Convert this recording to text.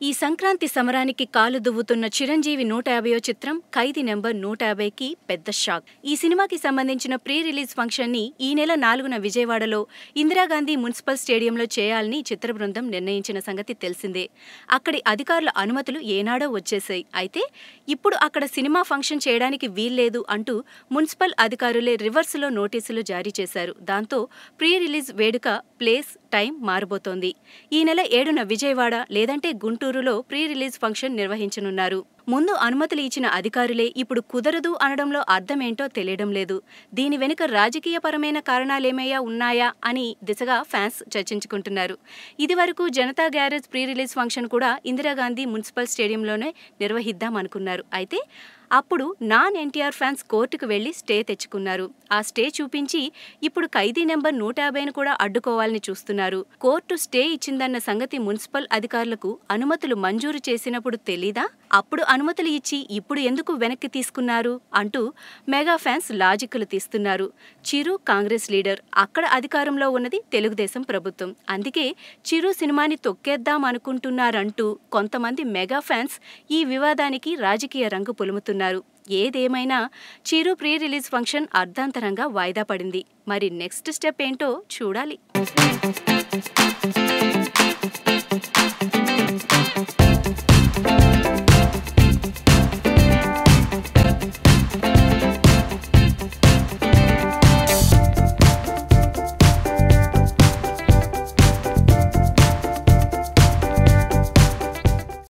ఈ సంక్రాంతి సమరానికి కాలు దువ్వుతున్న చిరంజీవి 150వ చిత్రం ఖైదీ నెంబర్ 150కి పెద్ద షాక్. ఈ సినిమాకి సంబంధించిన ప్రీ రిలీజ్ ఫంక్షన్ ని ఈ నెల 4న విజయవాడలో ఇందిరాగాంధీ మున్సిపల్ స్టేడియంలో చేయాలని చిత్ర బృందం నిర్ణయించిన సంగతి తెలిసిందే. అక్కడి అధికారుల అనుమతులు ఏనాడో వచ్చేశాయి. అయితే ఇప్పుడు అక్కడ సినిమా ఫంక్షన్ చేయడానికి వీల్లేదు అంటూ మున్సిపల్ అధికారులే రివర్స్లో నోటీసులు జారీ చేశారు. దాంతో ప్రీ రిలీజ్ వేడుక ప్లేస్, టైం మారబోతోంది. ఈ నెల 7న విజయవాడ లేదంటే గుంటూరులో ప్రీ రిలీజ్ ఫంక్షన్ నిర్వహించనున్నారు. ముందు అనుమతులు ఇచ్చిన అధికారులే ఇప్పుడు కుదరదు అనడంలో అర్థమేంటో తెలియడం లేదు. దీని వెనుక రాజకీయపరమైన కారణాలేమయ్యా ఉన్నాయా అని దిశగా ఫ్యాన్స్ చర్చించుకుంటున్నారు. ఇదివరకు Janata garage pre release function కూడా ఇందిరాగాంధీ మున్సిపల్ స్టేడియంలోనే నిర్వహిద్దామనుకున్నారు. అయితే అప్పుడు నాన్ ఎన్టీఆర్ ఫ్యాన్స్ కోర్టుకు వెళ్లి స్టే తెచ్చుకున్నారు. ఆ స్టే చూపించి ఇప్పుడు ఖైదీ నెంబర్ 150ను కూడా అడ్డుకోవాలని చూస్తున్నారు. కోర్టు స్టే ఇచ్చిందన్న సంగతి మున్సిపల్ అధికారులకు అనుమతులు మంజూరు చేసినప్పుడు తెలీదా? అప్పుడు అనుమతులు ఇచ్చి ఇప్పుడు ఎందుకు వెనక్కి తీసుకున్నారు అంటూ మెగా ఫ్యాన్స్ లాజిక్లు తీస్తున్నారు. చిరు కాంగ్రెస్ లీడర్, అక్కడ అధికారంలో ఉన్నది తెలుగుదేశం ప్రభుత్వం. అందుకే చిరు సినిమాని తొక్కేద్దాం అనుకుంటున్నారంటూ కొంతమంది మెగా ఫ్యాన్స్ ఈ వివాదానికి రాజకీయ రంగు పులుముతున్నారు. ఏదేమైనా చిరు ప్రీ రిలీజ్ ఫంక్షన్ అర్ధాంతరంగా వాయిదా పడింది. మరి నెక్స్ట్ స్టెప్ ఏంటో చూడాలి.